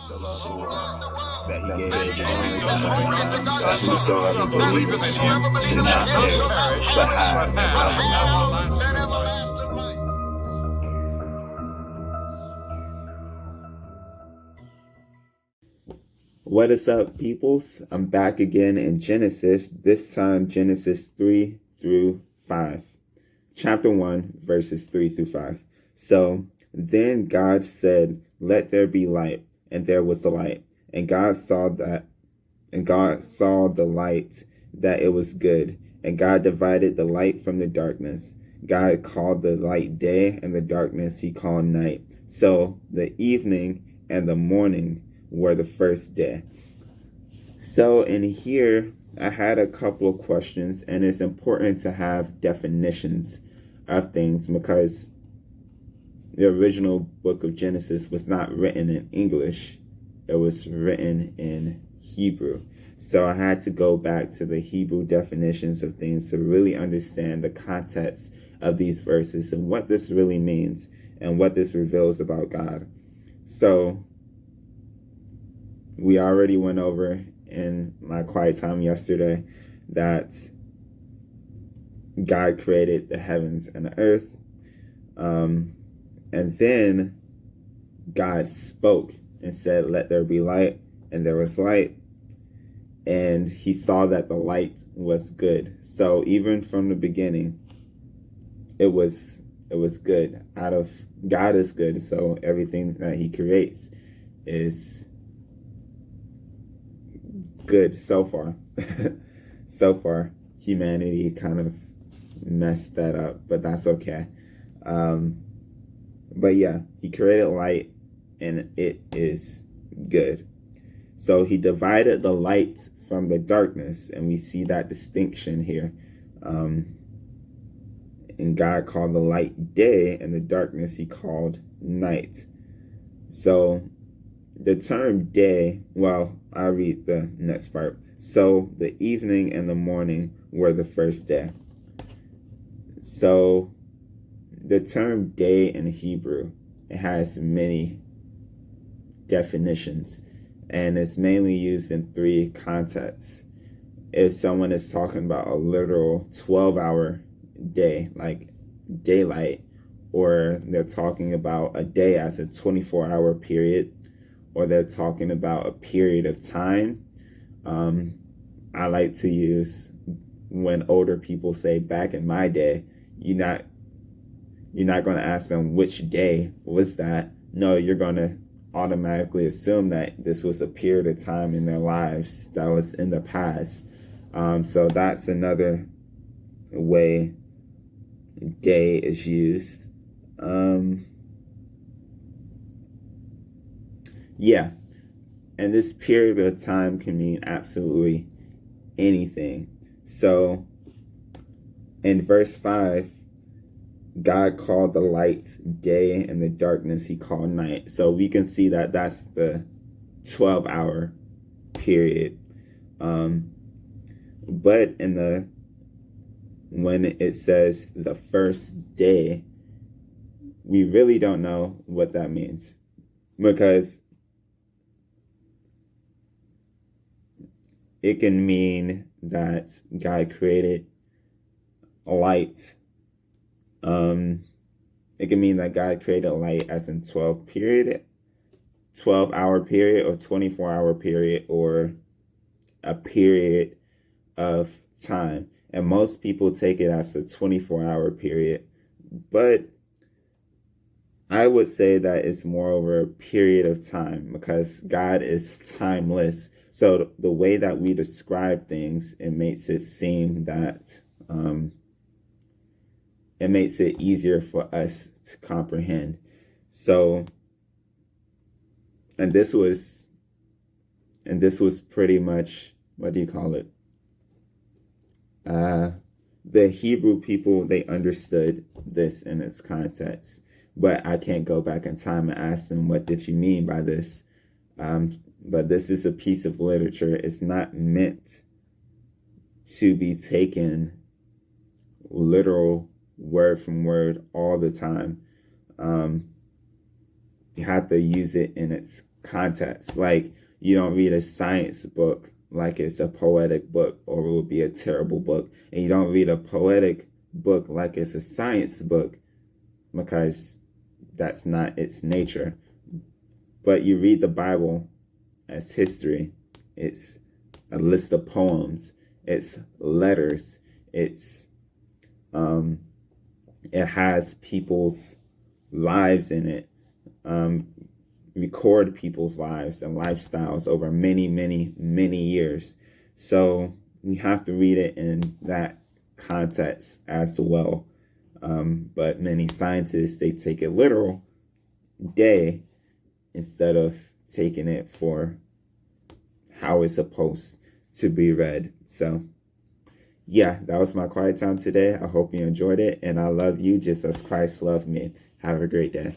so loved the world that he gave his only son, that whosoever believeth in him should not perish, but have everlasting life. What is up, peoples? I'm back again in Genesis, this time Genesis 3 through 5. Chapter 1, verses 3 through 5. So, then God said, "Let there be light," and there was a light. And God saw the light, that it was good. And God divided the light from the darkness. God called the light day, and the darkness he called night. So the evening and the morning were the first day. So in here, I had a couple of questions, and it's important to have definitions of things because the original book of Genesis was not written in English. It was written in Hebrew. So I had to go back to the Hebrew definitions of things to really understand the context of these verses and what this really means and what this reveals about God. So we already went over in my quiet time yesterday that God created the heavens and the earth. And then God spoke and said, "Let there be light," and there was light. And he saw that the light was good. So even from the beginning, it was good. Out of God is good, so everything that he creates is good so far. So far, humanity kind of messed that up, but that's okay. But yeah, he created light, and it is good. So he divided the light from the darkness, and we see that distinction here. And God called the light day, and the darkness he called night. So the term day, well, I'll read the next part. So the evening and the morning were the first day. So the term day in Hebrew, it has many definitions, and it's mainly used in three contexts. If someone is talking about a literal 12-hour day, like daylight, or they're talking about a day as a 24-hour period, or they're talking about a period of time. I like to use when older people say back in my day, you're not going to ask them which day was that. No, you're going to automatically assume that this was a period of time in their lives that was in the past. So that's another way day is used. Yeah. And this period of time can mean absolutely anything. So in verse 5, God called the light day, and the darkness he called night. So we can see that that's the 12-hour period. But when it says the first day, we really don't know what that means, because it can mean that God created light. It can mean that God created light as in 12-hour period, or 24-hour period, or a period of time. And most people take it as a 24-hour period. But I would say that it's more over a period of time, because God is timeless. So the way that we describe things, it makes it seem that it makes it easier for us to comprehend. So, and this was pretty much, what do you call it? The Hebrew people, they understood this in its context, but I can't go back in time and ask them, what did you mean by this? But this is a piece of literature. It's not meant to be taken literal, word from word all the time. You have to use it in its context. Like, you don't read a science book like it's a poetic book or it will be a terrible book. And you don't read a poetic book like it's a science book because that's not its nature. But you read the Bible as history. It's a list of poems. It's letters. It's it has people's lives in it. Record people's lives and lifestyles over many, many, many years. So we have to read it in that context as well. But many scientists, they take it literal day instead of taking it for how it's supposed to be read. So yeah, that was my quiet time today. I hope you enjoyed it, and I love you just as Christ loved me. Have a great day.